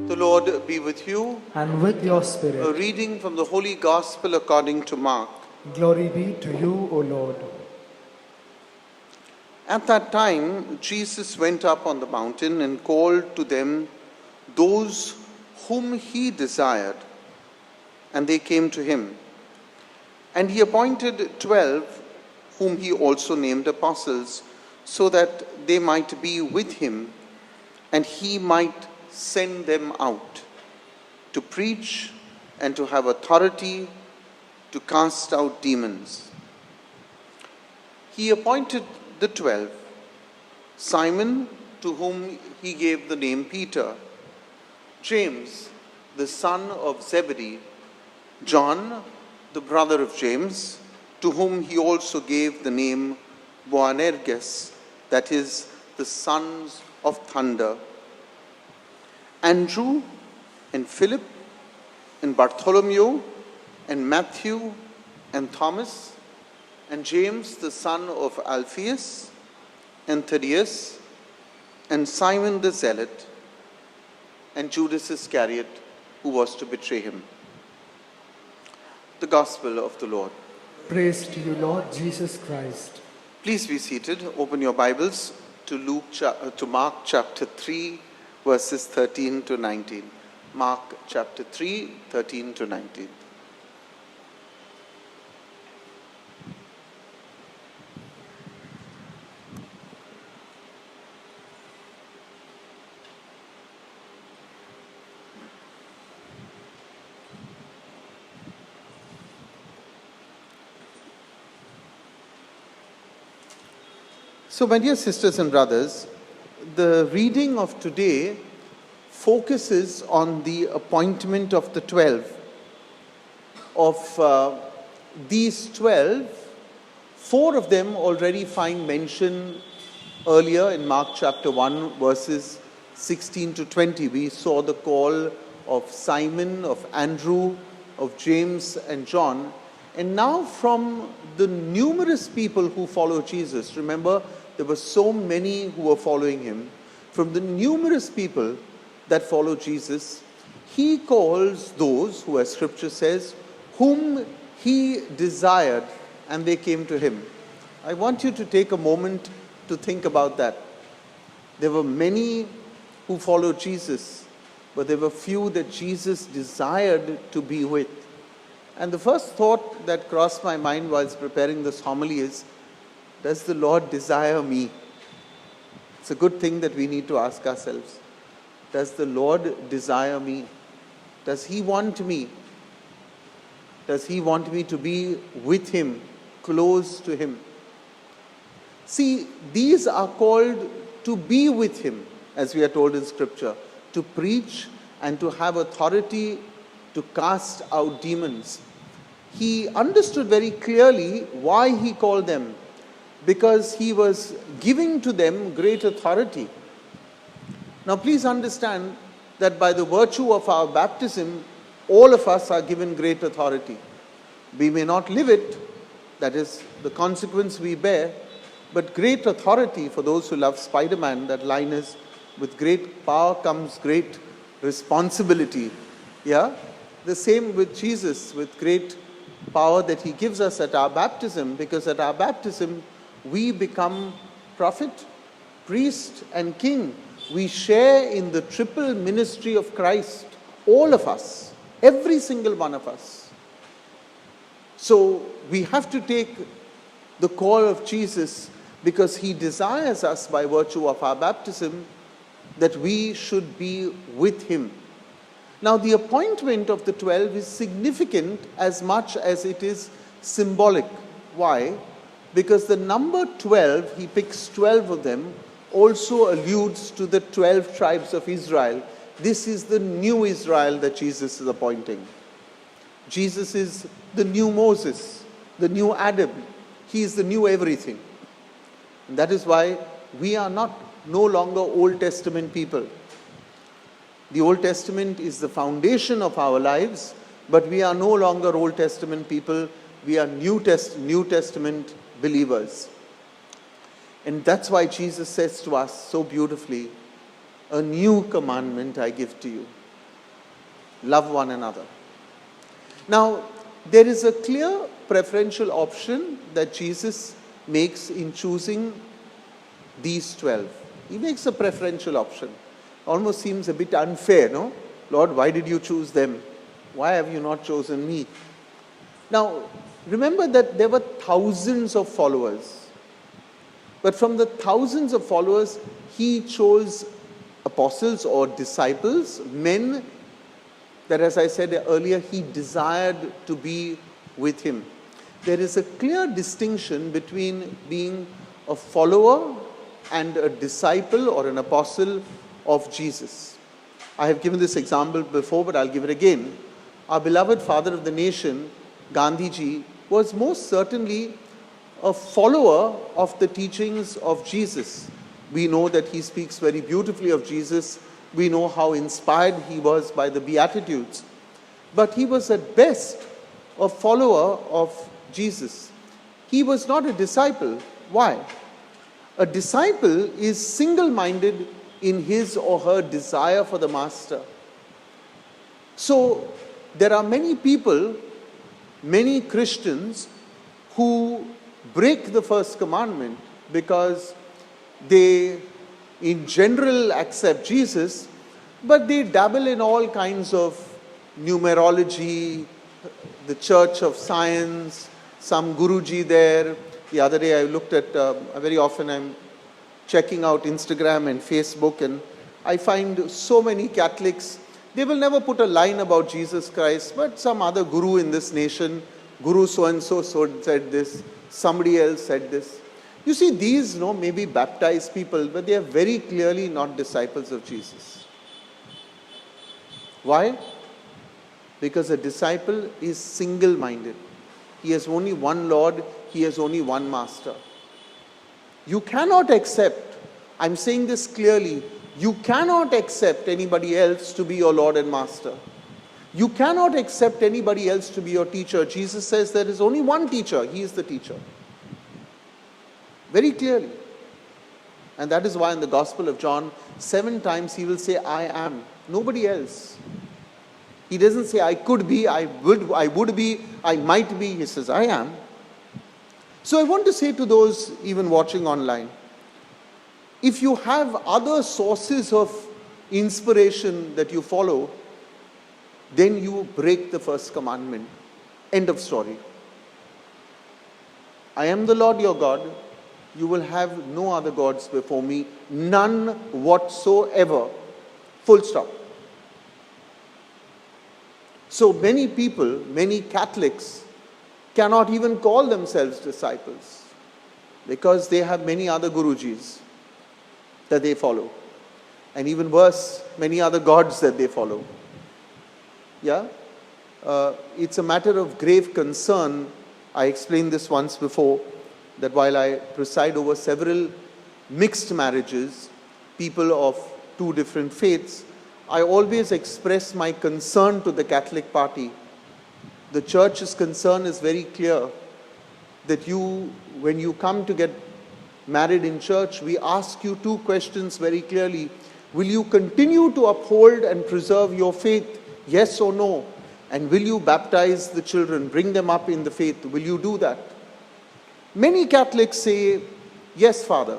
The Lord be with you. And with your A spirit. reading from the Holy Gospel according to Mark. Glory be to you, O Lord. At that time, Jesus went up on the mountain and called to them those whom he desired, and they came to him. And he appointed 12, whom he also named apostles, so that they might be with him, and he might send them out to preach and to have authority to cast out demons. He appointed the 12, Simon, to whom he gave the name Peter, James, the son of Zebedee, John, the brother of James, to whom he also gave the name Boanerges, that is, the sons of thunder, Andrew and Philip and Bartholomew and Matthew and Thomas and James the son of Alphaeus and Thaddeus and Simon the Zealot and Judas Iscariot, who was to betray him. The Gospel of the Lord. Praise to you, Lord Jesus Christ. Please be seated. Open your Bibles to Mark chapter 3, verses 13 to 19. Mark chapter 3, 13 to 19. So, my dear sisters and brothers, the reading of today focuses on the appointment of the 12. Of these 12, 4 of them already find mention earlier in Mark chapter 1, verses 16 to 20. We saw the call of Simon, of Andrew, of James and John. And now from the numerous people who follow Jesus, remember, there were so many who were following him. From the numerous people that follow Jesus, he calls those who, as scripture says, whom he desired, and they came to him. I want you to take a moment to think about that. There were many who followed Jesus, but there were few that Jesus desired to be with. And the first thought that crossed my mind whilst preparing this homily is, does the Lord desire me? It's a good thing that we need to ask ourselves. Does the Lord desire me? Does he want me? Does he want me to be with him, close to him? See, these are called to be with him, as we are told in scripture, to preach and to have authority to cast out demons. He understood very clearly why he called them, because he was giving to them great authority. Now please understand that by the virtue of our baptism, all of us are given great authority. We may not live it, that is the consequence we bear, but great authority, for those who love Spider-Man, that line is, with great power comes great responsibility. Yeah? The same with Jesus, with great power that he gives us at our baptism, because at our baptism we become prophet, priest and king. We share in the triple ministry of Christ, all of us, every single one of us. So we have to take the call of Jesus, because he desires us by virtue of our baptism that we should be with him. Now the appointment of the 12 is significant as much as it is symbolic. Why? Because the number 12, he picks 12 of them, also alludes to the 12 tribes of Israel. This is the new Israel that Jesus is appointing. Jesus is the new Moses, the new Adam. He is the new everything. And that is why we are no longer Old Testament people. The Old Testament is the foundation of our lives, but we are no longer Old Testament people. We are New Testament believers. And that's why Jesus says to us so beautifully, a new commandment I give to you. Love one another. Now, there is a clear preferential option that Jesus makes in choosing these 12. He makes a preferential option. Almost seems a bit unfair, no? Lord, why did you choose them? Why have you not chosen me? Now, remember that there were thousands of followers. But from the thousands of followers, he chose apostles or disciples, men that, as I said earlier, he desired to be with him. There is a clear distinction between being a follower and a disciple or an apostle of Jesus. I have given this example before, but I'll give it again. Our beloved father of the nation, Gandhiji, was most certainly a follower of the teachings of Jesus. We know that he speaks very beautifully of Jesus. We know how inspired he was by the Beatitudes. But he was at best a follower of Jesus. He was not a disciple. Why? A disciple is single-minded in his or her desire for the master. So there are many people, many Christians who break the first commandment because they in general accept Jesus, but they dabble in all kinds of numerology, the Church of Science, some Guruji there. The other day I looked at, very often I'm checking out Instagram and Facebook, and I find so many Catholics, they will never put a line about Jesus Christ, but some other guru in this nation, Guru so-and-so said this, somebody else said this. You see, these may be baptized people, but they are very clearly not disciples of Jesus. Why? Because a disciple is single-minded. He has only one Lord, he has only one master. You cannot accept, I'm saying this clearly, you cannot accept anybody else to be your Lord and Master. You cannot accept anybody else to be your teacher. Jesus says there is only one teacher, he is the teacher. Very clearly. And that is why in the Gospel of John, 7 times he will say, I am. Nobody else. He doesn't say, I could be, I would be, I might be. He says, I am. So I want to say to those even watching online, if you have other sources of inspiration that you follow, then you break the first commandment. End of story. I am the Lord your God. You will have no other gods before me, none whatsoever. Full stop. So many people, many Catholics, cannot even call themselves disciples because they have many other Gurujis that they follow. And even worse, many other gods that they follow. Yeah? It's a matter of grave concern. I explained this once before, that while I preside over several mixed marriages, people of two different faiths, I always express my concern to the Catholic party. The Church's concern is very clear, that when you come to get married in church, we ask you two questions very clearly. Will you continue to uphold and preserve your faith? Yes or no? And will you baptize the children, bring them up in the faith? Will you do that? Many Catholics say, yes, Father.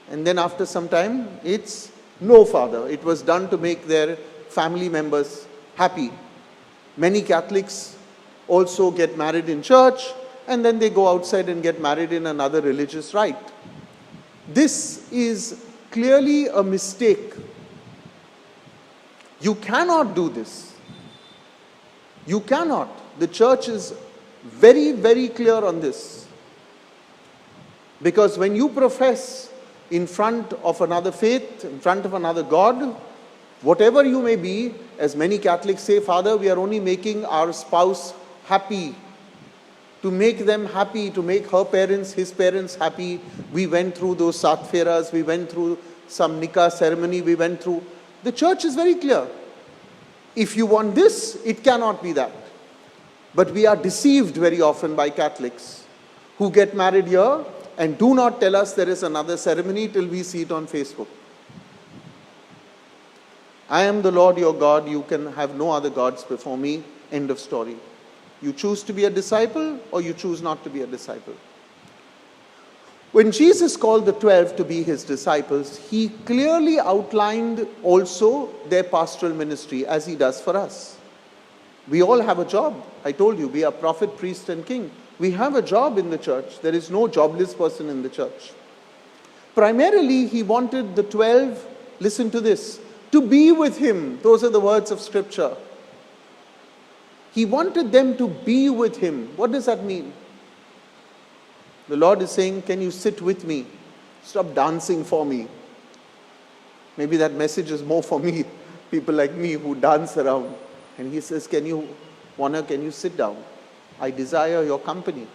And then after some time, it's no, Father. It was done to make their family members happy. Many Catholics also get married in church, and then they go outside and get married in another religious rite. This is clearly a mistake. You cannot do this. You cannot. The Church is very, very clear on this. Because when you profess in front of another faith, in front of another God, whatever you may be, as many Catholics say, Father, we are only making our spouse happy. To make them happy, to make her parents, his parents happy. We went through those Sat Feras, we went through some Nikah ceremony, we went through. The Church is very clear. If you want this, it cannot be that. But we are deceived very often by Catholics who get married here and do not tell us there is another ceremony till we see it on Facebook. I am the Lord your God. You can have no other gods before me. End of story. You choose to be a disciple or you choose not to be a disciple. When Jesus called the 12 to be his disciples, he clearly outlined also their pastoral ministry as he does for us. We all have a job. I told you, we are prophet, priest, and king. We have a job in the church. There is no jobless person in the church. Primarily, he wanted the 12, listen to this, to be with him. Those are the words of Scripture. He wanted them to be with him. What does that mean? The Lord is saying, can you sit with me? Stop dancing for me. Maybe that message is more for me, people like me who dance around. And he says, can you sit down? I desire your company.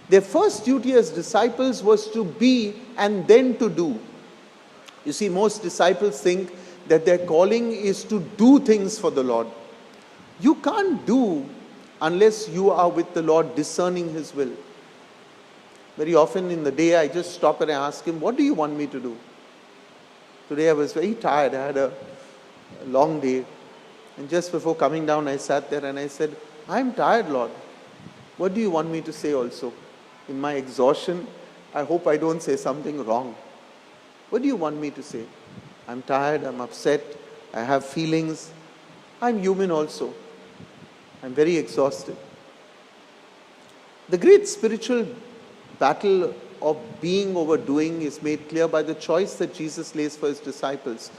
Their first duty as disciples was to be and then to do. You see, most disciples think that their calling is to do things for the Lord. You can't do unless you are with the Lord discerning his will. Very often in the day, I just stop and I ask him, what do you want me to do? Today I was very tired. I had a long day. And just before coming down, I sat there and I said, I'm tired, Lord. What do you want me to say also? In my exhaustion, I hope I don't say something wrong. What do you want me to say? I'm tired, I'm upset, I have feelings. I'm human also. I'm very exhausted. The great spiritual battle of being over doing is made clear by the choice that Jesus lays for his disciples.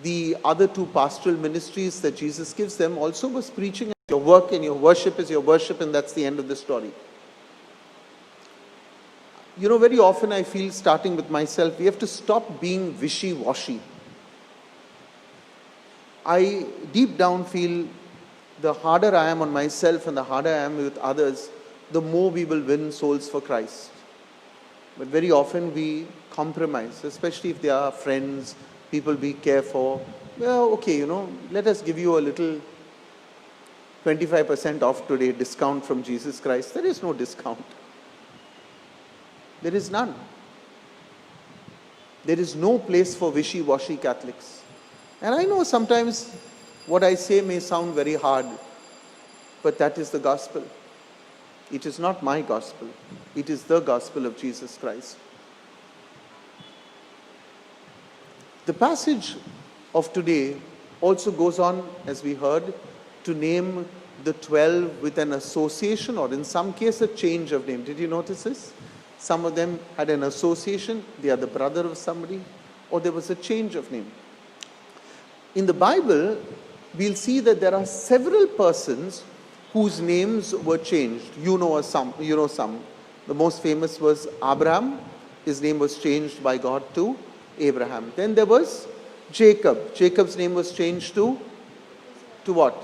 The other two pastoral ministries that Jesus gives them also was preaching. Your work and your worship is your worship, and that's the end of the story. You know, very often I feel, starting with myself, we have to stop being wishy-washy. I deep down feel the harder I am on myself and the harder I am with others, the more we will win souls for Christ. But very often we compromise, especially if they are friends, people we care for. Well, okay, let us give you a little 25% off today discount from Jesus Christ. There is no discount. There is none. There is no place for wishy-washy Catholics. And I know sometimes what I say may sound very hard, but that is the gospel. It is not my gospel. It is the gospel of Jesus Christ. The passage of today also goes on, as we heard, to name the 12 with an association, or in some case a change of name. Did you notice this? Some of them had an association, they are the brother of somebody, or there was a change of name. In the Bible, we'll see that there are several persons whose names were changed. You know some. The most famous was Abraham. His name was changed by God to Abraham. Then there was Jacob. Jacob's name was changed to what?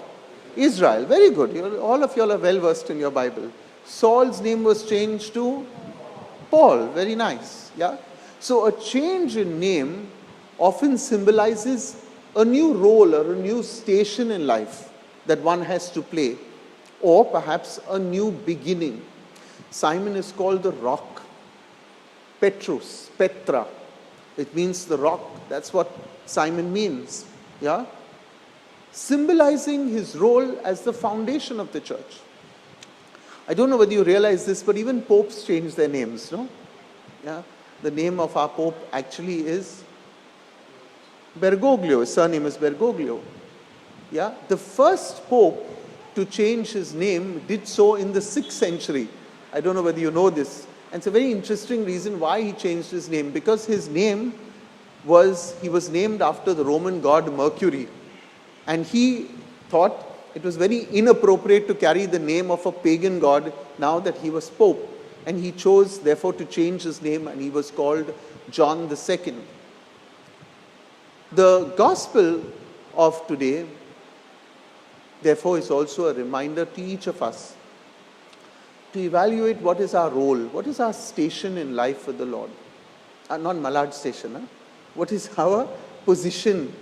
Israel. Very good. All of you are well versed in your Bible. Saul's name was changed to Paul. Very nice. Yeah. So a change in name often symbolizes a new role or a new station in life that one has to play, or perhaps a new beginning. Simon is called the rock. Petrus, Petra. It means the rock. That's what Simon means. Yeah? Symbolizing his role as the foundation of the church. I don't know whether you realize this, but even popes change their names, no? Yeah? The name of our pope actually is Bergoglio. His surname is Bergoglio. Yeah? The first pope to change his name did so in the 6th century. I don't know whether you know this. And it's a very interesting reason why he changed his name. Because his name he was named after the Roman god Mercury. And he thought it was very inappropriate to carry the name of a pagan god now that he was pope. And he chose, therefore, to change his name, and he was called John II. The gospel of today, therefore, is also a reminder to each of us to evaluate what is our role, what is our station in life with the Lord. Not Malad station. Huh? What is our position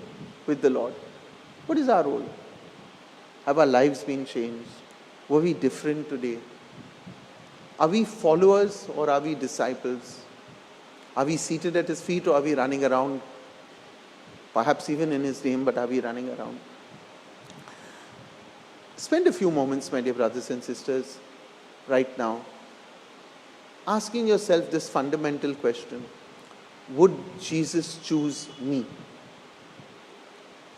with the Lord? What is our role? Have our lives been changed? Were we different today? Are we followers or are we disciples? Are we seated at his feet or are we running around perhaps even in His name, but are we running around? Spend a few moments, my dear brothers and sisters, right now, asking yourself this fundamental question: would Jesus choose me?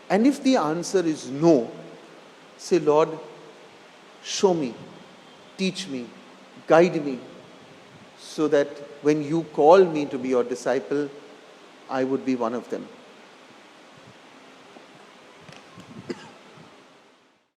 And if the answer is no, say, Lord, show me, teach me, guide me, so that when you call me to be your disciple, I would be one of them.